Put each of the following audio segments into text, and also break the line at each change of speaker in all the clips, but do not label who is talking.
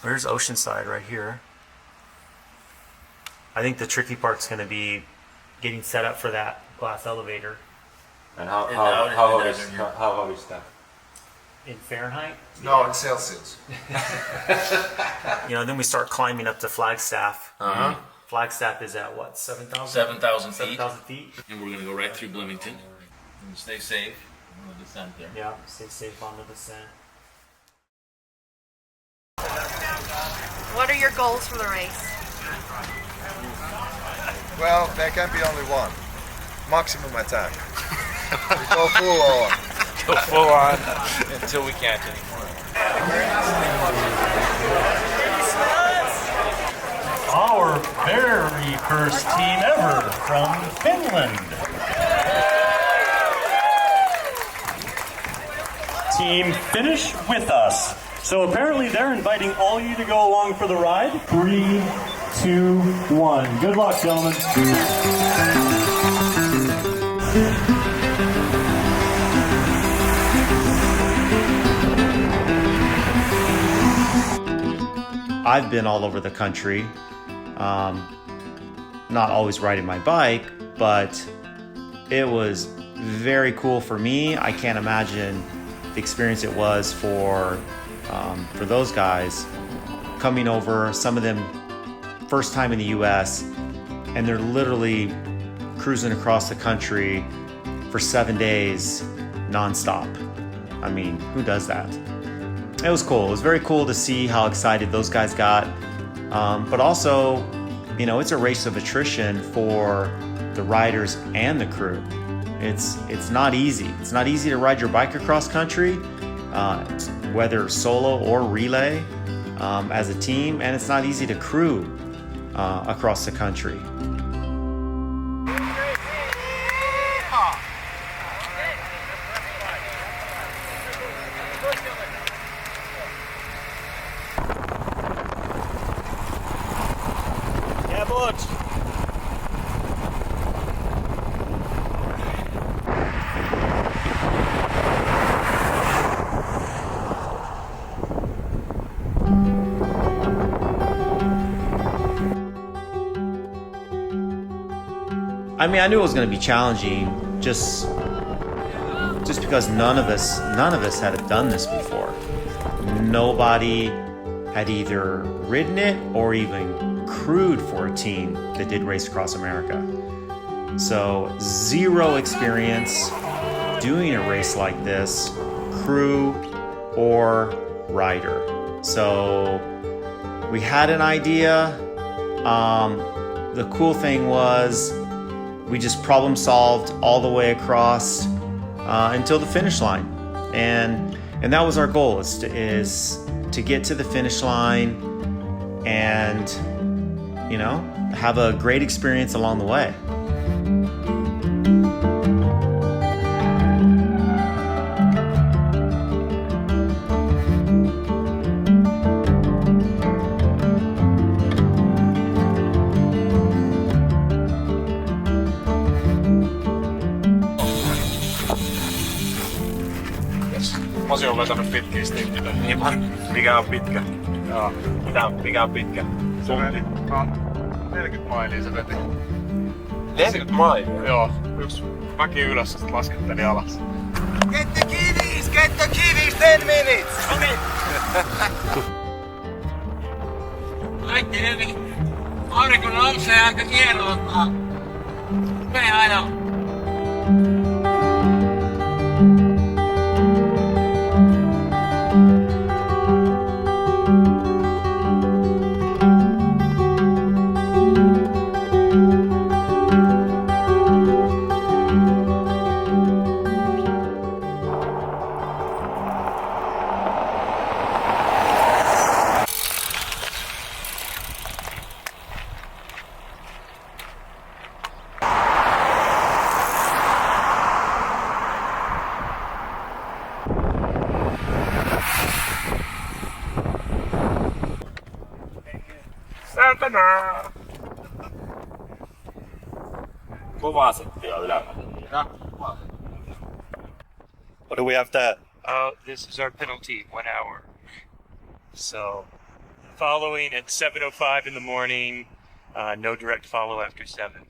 There's Oceanside right here. I think the tricky part's going to be getting set up for that glass elevator.
And how hot is that?
In Fahrenheit?
No, in Celsius.
You know, then we start climbing up to Flagstaff.
Uh-huh.
Flagstaff is at what, 7,000?
7,000 feet.
7,000 feet.
And we're going to go right through Bloomington. And stay safe. We're going to descend there.
Yeah, stay safe on the descent.
What are your goals for the race?
Well, there can be only one. Maximum attack. We go full on.
Go full on until we can't anymore.
Our very first team ever from Finland. Team Finish With Us. So apparently they're inviting all you to go along for the ride. 3, 2, 1. Good luck, gentlemen.
I've been all over the country, not always riding my bike, but it was very cool for me. I can't imagine the experience it was for those guys coming over, some of them first time in the US, and they're literally cruising across the country for 7 days nonstop. I mean, who does that? It was cool. It was very cool to see how excited those guys got. But also, you know, it's a race of attrition for the riders and the crew. It's not easy. It's not easy to ride your bike across country, whether solo or relay, as a team, and it's not easy to crew across the country. I mean, I knew it was going to be challenging, just because none of us had done this before. Nobody had either ridden it or even crewed for a team that did Race Across America. So 0 experience doing a race like this, crew or rider. So we had an idea. The cool thing was we just problem solved all the way across until the finish line, and that was our goal, is to get to the finish line and, you know, have a great experience along the way.
Pasi on vetänyt pitkiä stinttejä. Niin vaan. Mikä on pitkä? Joo. Mikä on pitkä? Se veti 40 mailia se veti.
40 mailia?
Joo. Yksi mäki ylös ja sit lasketteli alas.
Get the kiddies! Get the kiddies! 10 minutes!
Okei. Kaikki hyvin. Aurinko nousee aika hienolta. Me aina. Kovaa settiä ylämällä.
What do we have to?
This is our penalty, 1 hour. So,
following at 7:05 in the morning. No direct follow after 7.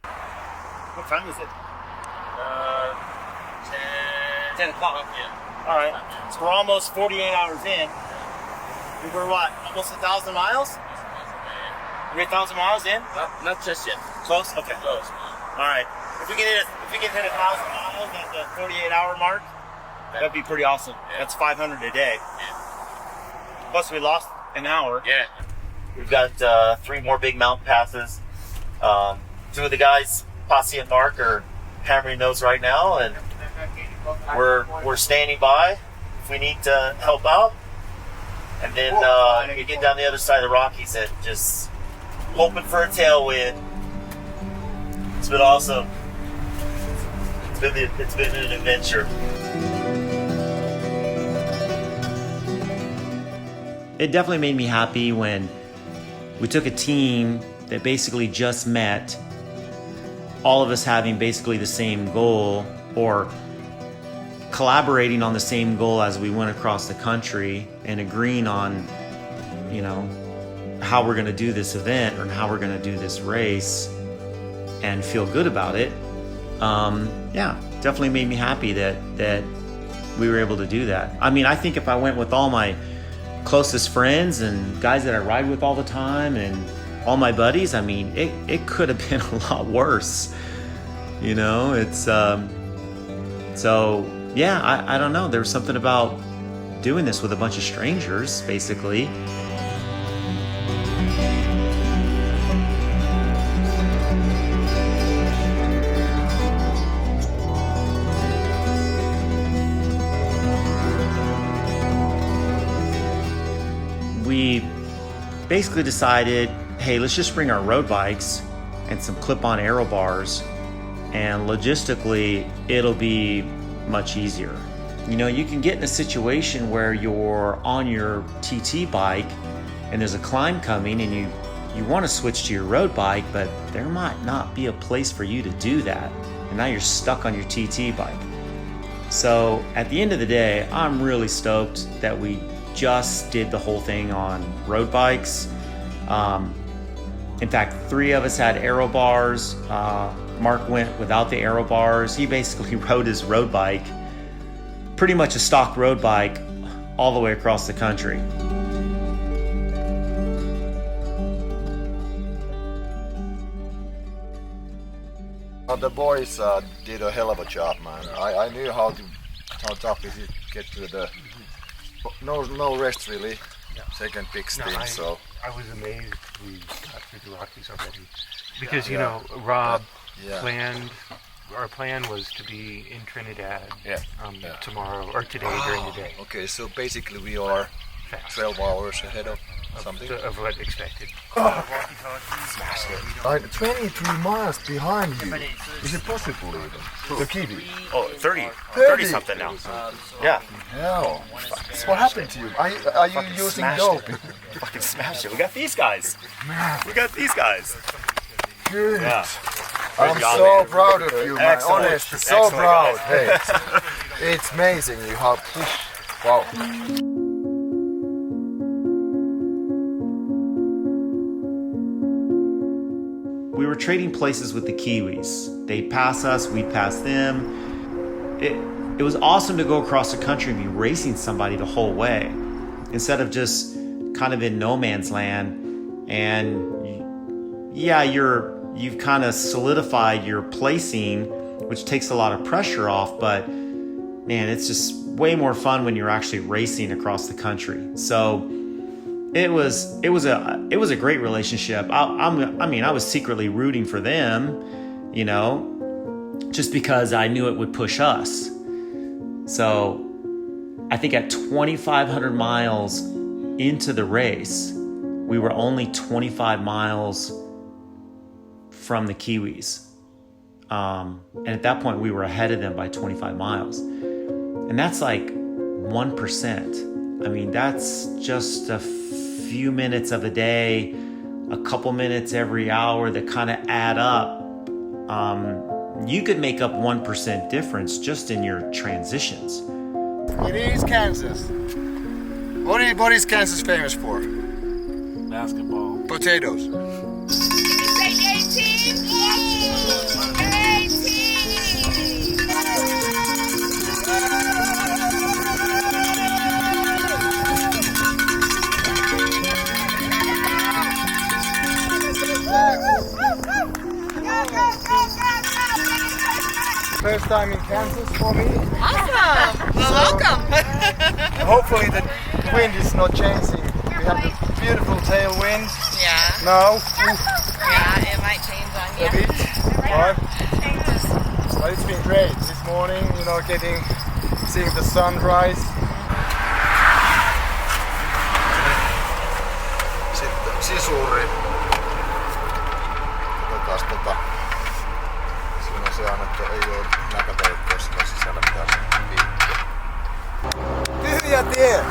What time is it? 10 o'clock.
Yeah.
All right. So we're almost 48 hours in. We were what? Almost 1,000 miles? We're 1,000 miles in?
Not just yet.
Close? Okay.
Close.
All right. If we can hit 1,000 miles at the 48-hour mark, that'd be pretty awesome.
Yeah.
That's 500 a day.
Yeah.
Plus we lost an hour.
Yeah.
We've got 3 more big mountain passes. 2 of the guys, Posse and Mark, are hammering those right now, and we're standing by if we need to help out. And then you get down the other side of the Rockies and just hoping for a tailwind. It's been awesome. It's been an adventure.
It definitely made me happy when we took a team that basically just met, all of us having basically the same goal, or collaborating on the same goal as we went across the country, and agreeing on, you know, how we're going to do this event or how we're going to do this race and feel good about it. Yeah, definitely made me happy that we were able to do that. I mean, I think if I went with all my closest friends and guys that I ride with all the time and all my buddies, I mean, it could have been a lot worse. You know, it's so yeah, I don't know. There was something about doing this with a bunch of strangers, basically. We basically decided, hey, let's just bring our road bikes and some clip-on aero bars, and logistically, it'll be much easier. You know, you can get in a situation where you're on your TT bike and there's a climb coming and you want to switch to your road bike, but there might not be a place for you to do that. And now you're stuck on your TT bike. So at the end of the day, I'm really stoked that we just did the whole thing on road bikes. In fact, 3 of us had aero bars. Mark went without the aero bars. He basically rode his road bike, pretty much a stock road bike, all the way across the country.
The boys did a hell of a job, man. I knew how tough it is to get to the no rest really. Second big stint, so
I was amazed we got through the Rockies already, because you know Rob planned. Our plan was to be in Trinidad tomorrow or today during the day.
Okay, so basically we are 12 hours ahead of something.
Of what expected.
I'm 23 miles behind you. Is it possible even? The Kiwi?
Oh, 30 something now. Yeah.
Hell. What happened to you? Are you using dope?
Fucking smash it. We got these guys. We got these guys.
Good.
Yeah.
I'm so proud of you, man.
Excellent.
Honestly, so
Excellent,
proud.
guys.
Hey, it's amazing you have pushed. Wow.
We were trading places with the Kiwis. They'd pass us, we'd pass them. It was awesome to go across the country and be racing somebody the whole way, instead of just kind of in no man's land. And yeah, you've kind of solidified your placing, which takes a lot of pressure off, but man, it's just way more fun when you're actually racing across the country. So it was a great relationship. I mean, I was secretly rooting for them, you know, just because I knew it would push us. So I think at 2,500 miles into the race, we were only 25 miles from the Kiwis. And at that point, we were ahead of them by 25 miles. And that's like 1%. I mean, that's just a few minutes of a day, a couple minutes every hour that kind of add up. You could make up 1% difference just in your transitions.
It is Kansas. What is Kansas famous for?
Basketball.
Potatoes.
Say yay team! Yay team!
First time in Kansas for me.
Awesome! Well, welcome!
Hopefully the wind is not changing. We have the beautiful tailwind
Yeah,
now.
yeah, it might change on
A
you.
bit. Right.
Changes.
But it's been great this morning, seeing the sunrise. Sitten sisuri. Katsotaan Siinä on se annettu, ei oo näköpäivät koskaan sisällä mitään liikkeä. Tyhjä tie!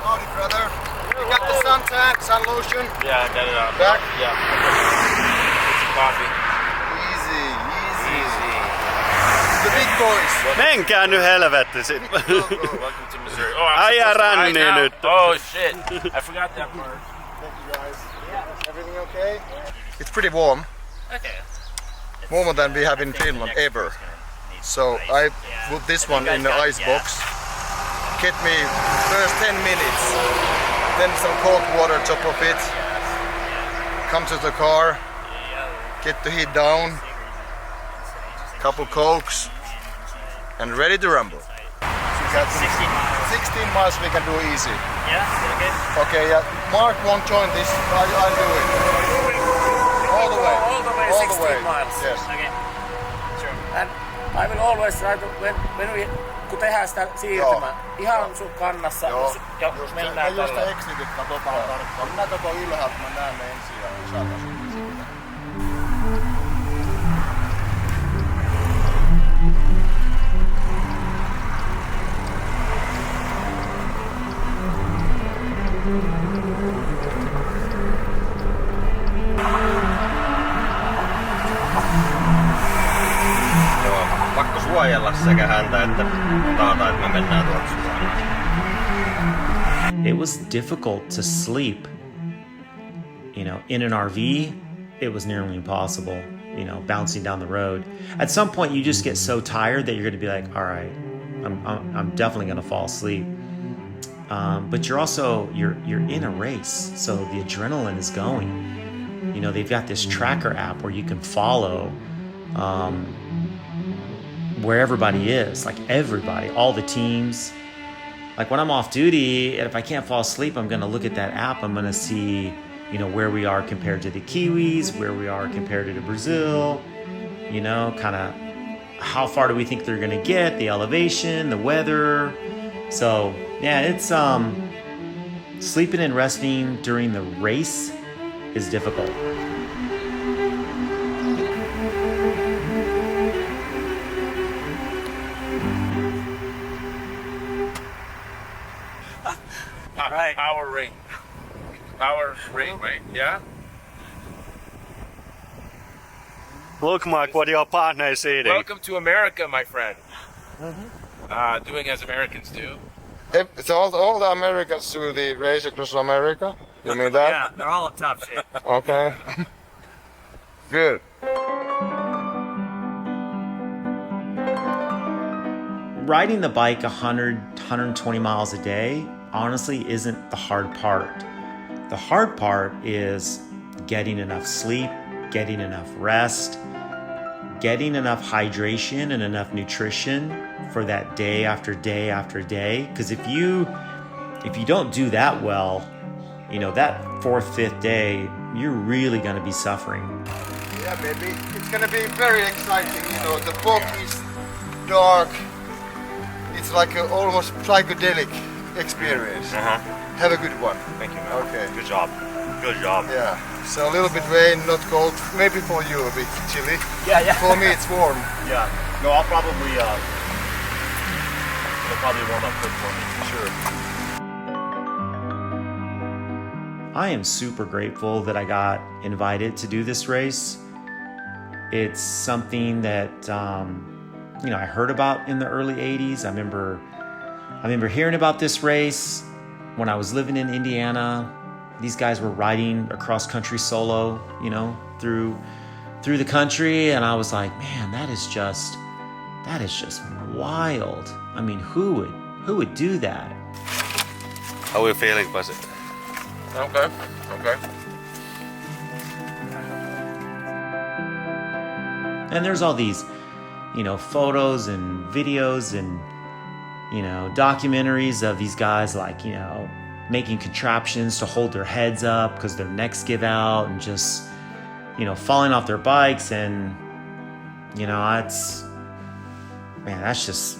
Howdy brother. You got the suntan, sun lotion?
Yeah, I got it out.
Back?
Yeah. It's coffee.
Easy. The big boys.
Menkää nyt helvetti sit.
Welcome to Missouri. Oh, I'm
Äijä
supposed to ride
ränni
now?
nyt.
Oh shit. I forgot that part.
Thank you guys. Everything okay? It's pretty warm.
Okay.
Warmer than we have in Finland ever. So I put this one in the ice box. Get me first 10 minutes. Then some cold water top of it. Come to the car. Get the heat down. Couple cokes. And ready to rumble.
16 miles.
16 miles we can do easy.
Yeah, okay.
Okay, yeah. Mark won't join this. I'll do it. All the way.
All the way,
All
16
the way.
miles.
Yes.
Okay. Sure.
And I will always try to, kun tehdään sitä siirtymää, ihan sun kannassa, ja
Just
mennään
just
tällä.
exitit, katsotaan tarkkaan. Minä katon ylhäältä, mä näen ne ensin ja saatan sitten.
Joo, pakko suojella sekä häntä että taata, että me mennään tuolta suoraan.
It was difficult to sleep. In an RV, it was nearly impossible, bouncing down the road. At some point, you just get so tired that you're going to be like, all right, I'm definitely going to fall asleep. But you're in a race, so the adrenaline is going. They've got this tracker app where you can follow where everybody is, like everybody, all the teams. Like when I'm off duty, if I can't fall asleep, I'm going to look at that app. I'm going to see, where we are compared to the Kiwis, where we are compared to Brazil, kind of how far do we think they're going to get, the elevation, the weather. So, yeah, it's sleeping and resting during the race is difficult.
Right.
Power ring. Power ring, right? Yeah?
Look, Mike, what your partner is eating.
Welcome to America, my friend. Doing as Americans do.
So all the Americans do the race across America? You mean that?
Yeah, they're all up top shit.
Okay. Good.
Riding the bike 100, 120 miles a day honestly isn't the hard part. The hard part is getting enough sleep, getting enough rest, getting enough hydration and enough nutrition for that day after day after day. Because if you don't do that well, that 4th, 5th day, you're really going to be suffering.
Yeah, baby. It's gonna be very exciting. The fog is dark. It's like an almost psychedelic experience. Have a good one.
Thank you, man.
Okay.
Good job. Good job.
Yeah. So a little bit rain, not cold. Maybe for you a bit chilly.
Yeah.
For me it's warm.
Yeah. No, I'll probably it'll probably warm up quick for me.
Sure.
I am super grateful that I got invited to do this race. It's something that, I heard about in the early 80s. I remember I remember hearing about this race when I was living in Indiana. These guys were riding across country solo, you know, through the country, and I was like, man, that is just wild. I mean, who would do that?
How are you feeling, Pasi?
Okay.
And there's all these, you know, photos and videos and, you know, documentaries of these guys, like, you know, making contraptions to hold their heads up because their necks give out, and just, you know, falling off their bikes. And, you know, that's just...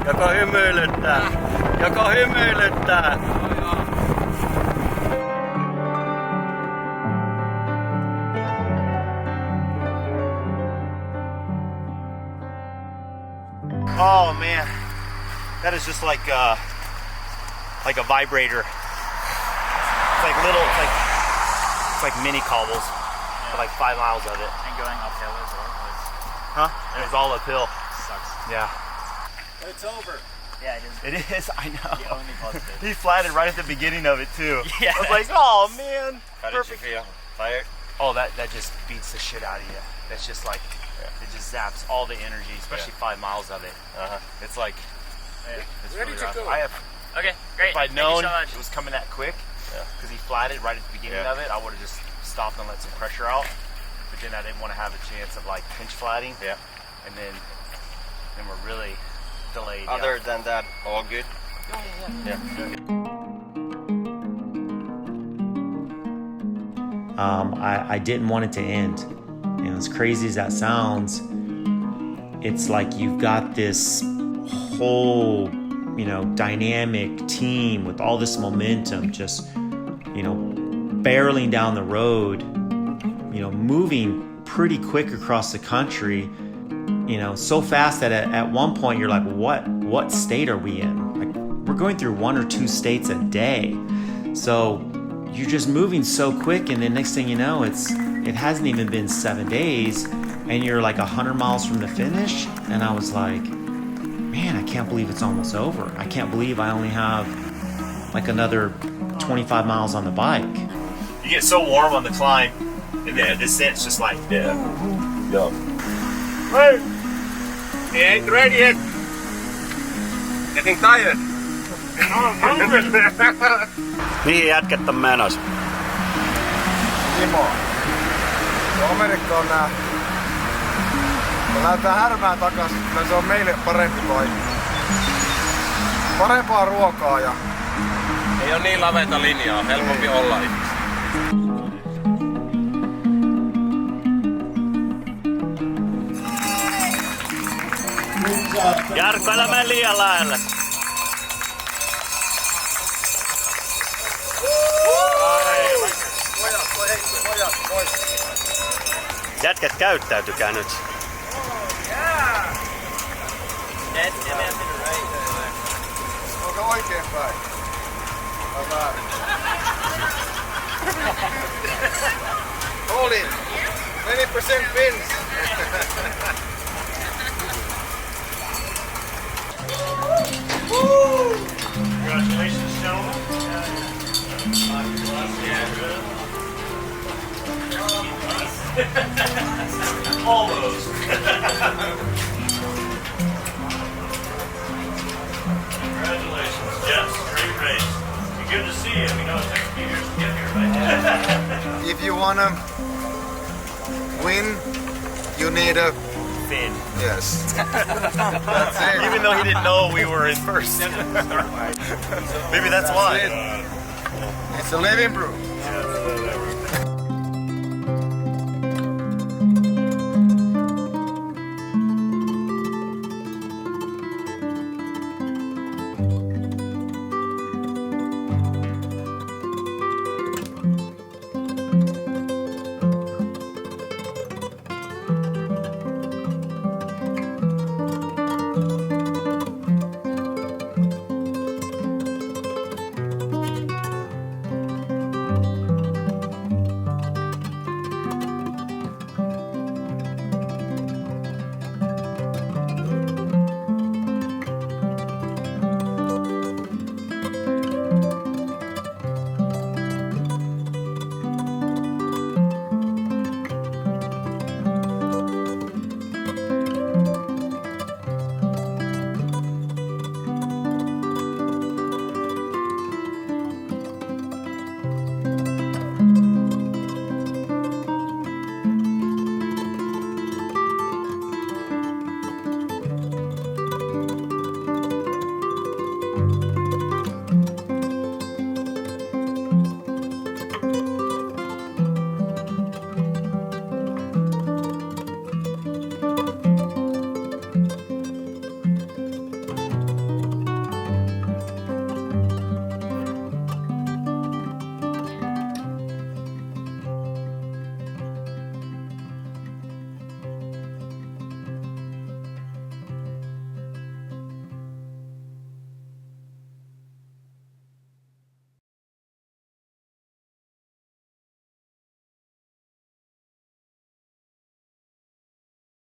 Joko hymyilyttää.
Oh man, that is just like a vibrator. It's like little, it's like mini cobbles, for like 5 miles of it.
And going uphill as well.
Huh? And it's all uphill.
Sucks.
Yeah.
It's over. Yeah, it is.
It is. I know.
The only positive.
He flatted right at the beginning of it too.
Yeah.
I was like, oh man.
How did you feel? Tired?
Oh, that just beats the shit out of you. That's just like, it just zaps all the energy, especially 5 miles of it. It's like, it's
Ready
really
to
rough.
go.
Okay, great.
If I'd
Thank you
known
so much.
it was coming that quick, because he flatted right at the beginning of it, I would have just stopped and let some pressure out. But then I didn't want to have a chance of like pinch flatting.
Yeah.
And then we're really delayed.
Other than that, all good? Yeah.
I didn't want it to end. You know, as crazy as that sounds, it's like you've got this whole, you know, dynamic team with all this momentum, just, you know, barreling down the road, you know, moving pretty quick across the country, you know, so fast that at one point you're like, what state are we in? Like, we're going through 1 or 2 states a day. So you're just moving so quick, and then next thing you know, it hasn't even been 7 days, and you're like 100 miles from the finish. And I was like, man, I can't believe it's almost over. I can't believe I only have like another 25 miles on the bike.
You get so warm on the climb, and then the descent's just like,
Yeah.
Hey! He ain't ready yet. Getting tired.
Mihin jätkät on menossa?
Timo. Amerikka on nää. Me lähdetään Härmään takaisin, se on meille parempi paikka. Parempaa ruokaa ja...
Ei oo niin laveita linjaa, helpompi olla ihmisiä.
Jarkko, älä mene liian lähelle. Jätkät, käyttäytykää nyt.
Onko oikein päin? Oli 20% Finns.
Congratulations, gentlemen. Almost. Congratulations. Yes, great race. Be good to see you. We know it takes a few years to get here, right?
If you wanna win, you need a...
Finn.
Yes. That's it.
Even though he didn't know we were in first. Maybe that's why.
It's a living proof.